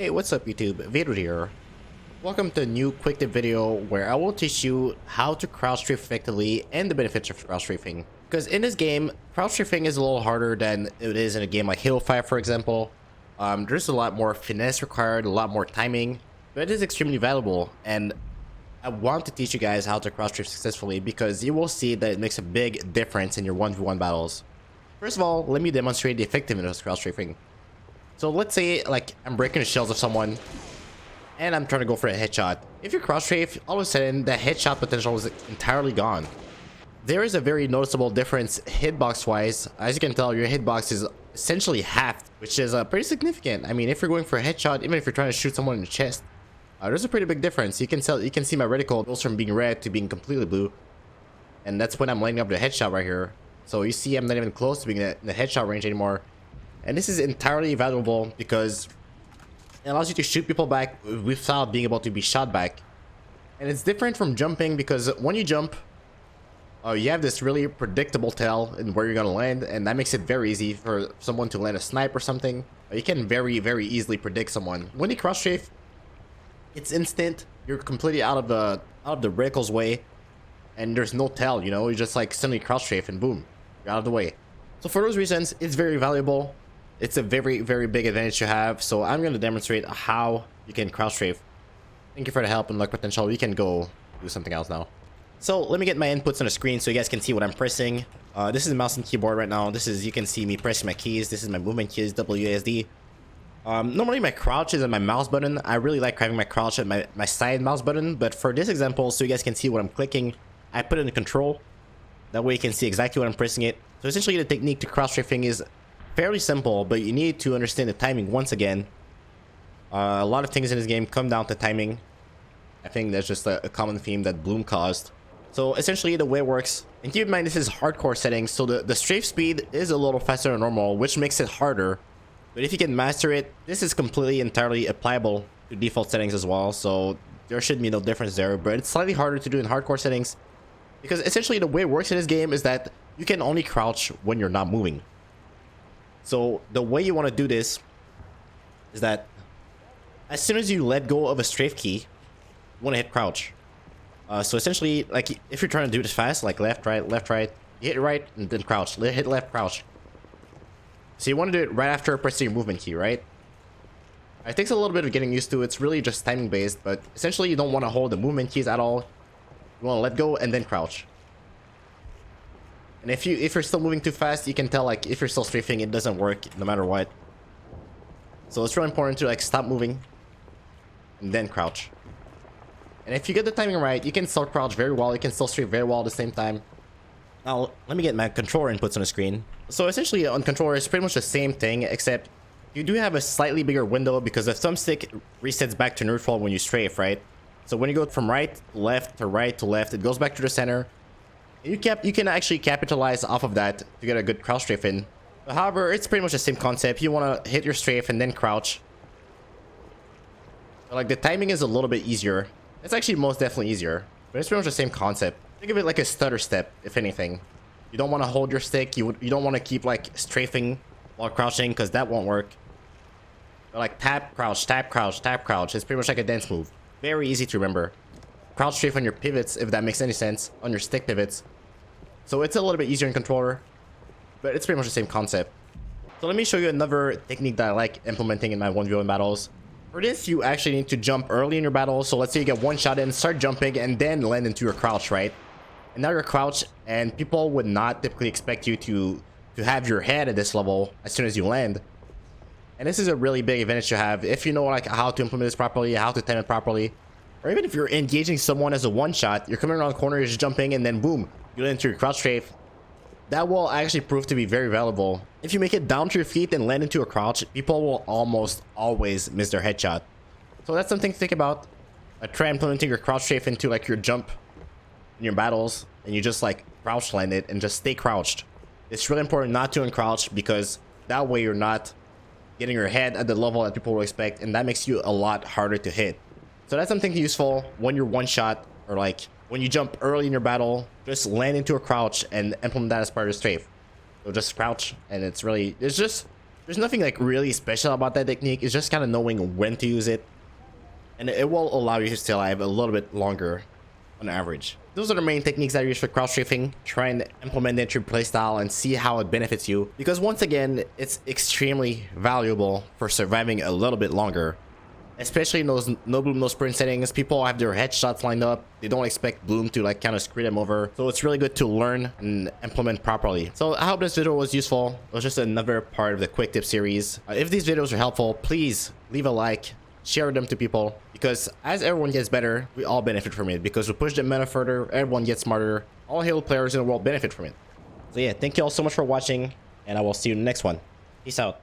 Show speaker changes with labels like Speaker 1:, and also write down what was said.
Speaker 1: Hey, what's up YouTube? VETOED here. Welcome to a new quick tip video where I will teach you how to crouch strafe effectively and the benefits of crouch strafing. Because in this game, crouch strafing is a little harder than it is in a game like Halo 5, for example. There's a lot more finesse required, a lot more timing, but it is extremely valuable, and I want to teach you guys how to crouch strafe successfully because you will see that it makes a big difference in your 1v1 battles. First of all, let me demonstrate the effectiveness of crouch strafing. So let's say like I'm breaking the shells of someone and I'm trying to go for a headshot. If you crouch strafe, all of a sudden the headshot potential is entirely gone. There is a very noticeable difference hitbox wise. As you can tell, your hitbox is essentially halved, which is pretty significant. I mean, if you're going for a headshot, even if you're trying to shoot someone in the chest, there's a pretty big difference. You can see my reticle goes from being red to being completely blue, and that's when I'm lining up the headshot right here. So you see I'm not even close to being in the headshot range anymore. And this is entirely valuable because it allows you to shoot people back without being able to be shot back. And it's different from jumping because when you jump, you have this really predictable tell in where you're going to land, and that makes it very easy for someone to land a snipe or something. You can very easily predict someone. When you crouch strafe, it's instant. You're completely out of the reticle's way, and there's no tell, you know. You just like suddenly crouch strafe and boom, you're out of the way. So for those reasons, it's very valuable. It's a very big advantage to have. So I'm going to demonstrate how you can crouch strafe. Thank you for the help and luck potential. We can go do something else now. So let me get my inputs on the screen so you guys can see what I'm pressing. This is the mouse and keyboard right now. You can see me pressing my keys. This is my movement keys, WASD. Normally my crouch is on my mouse button. I really like having my crouch at my side mouse button, but for this example, so you guys can see what I'm clicking, I put it in control. That way you can see exactly what I'm pressing it. So essentially the technique to crouch strafing is fairly simple, but you need to understand the timing once again. A lot of things in this game come down to timing. I think that's just a common theme that Bloom caused. So essentially the way it works, and keep in mind this is hardcore settings, so the strafe speed is a little faster than normal, which makes it harder. But if you can master it, this is completely entirely applicable to default settings as well, so there should be no difference there. But it's slightly harder to do in hardcore settings because essentially the way it works in this game is that you can only crouch when you're not moving. So the way you want to do this is that as soon as you let go of a strafe key, you want to hit crouch. So essentially, like if you're trying to do this fast, like left, right, you hit right and then crouch, hit left, crouch. So you want to do it right after pressing your movement key, right? It takes a little bit of getting used to. It's really just timing based, but essentially you don't want to hold the movement keys at all. You want to let go and then crouch. And if you're still moving too fast, you can tell like if you're still strafing, it doesn't work no matter what. So it's really important to like stop moving and then crouch. And if you get the timing right, you can still crouch very well. You can still strafe very well at the same time. Now let me get my controller inputs on the screen. So essentially on controller it's pretty much the same thing, except you do have a slightly bigger window because the thumbstick resets back to neutral when you strafe, right? So when you go from right to left to right to left, it goes back to the center. You can actually capitalize off of that to get a good crouch strafe in. However, it's pretty much the same concept. You want to hit your strafe and then crouch. But like the timing is a little bit easier. It's actually most definitely easier, but it's pretty much the same concept. Think of it like a stutter step, if anything. You don't want to hold your stick. You don't want to keep like strafing while crouching because that won't work. But like tap, crouch, tap, crouch, tap, crouch. It's pretty much like a dance move. Very easy to remember. Crouch strafe on your pivots, if that makes any sense, on your stick pivots. So it's a little bit easier in controller, but it's pretty much the same concept. So let me show you another technique that I like implementing in my 1v1 battles. For this, you actually need to jump early in your battle. So let's say you get one shot in, start jumping, and then land into your crouch, right? And now you're crouched, and people would not typically expect you to have your head at this level as soon as you land. And this is a really big advantage to have if you know like how to implement this properly, how to time it properly. Or even if you're engaging someone as a one-shot, you're coming around the corner, you're just jumping, and then boom, you land into your crouch strafe. That will actually prove to be very valuable. If you make it down to your feet and land into a crouch, people will almost always miss their headshot. So that's something to think about. Try implementing your crouch strafe into like your jump in your battles, and you just like crouch land it and just stay crouched. It's really important not to uncrouch because that way you're not getting your head at the level that people will expect, and that makes you a lot harder to hit. So that's something useful when you're one shot, or like when you jump early in your battle, just land into a crouch and implement that as part of the strafe. So just crouch, and there's There's nothing like really special about that technique. It's just kind of knowing when to use it, and it will allow you to stay alive a little bit longer on average. Those are the main techniques I use for crouch strafing. Try and implement it into your playstyle and see how it benefits you, because once again, it's extremely valuable for surviving a little bit longer. Especially in those no bloom, no sprint settings, people have their headshots lined up. They don't expect bloom to like kind of screw them over. So it's really good to learn and implement properly. So I hope this video was useful. It was just another part of the quick tip series. If these videos are helpful, please leave a like, share them to people, because as everyone gets better, we all benefit from it. Because we push the meta further, everyone gets smarter. All Halo players in the world benefit from it. So yeah, thank you all so much for watching, and I will see you in the next one. Peace out.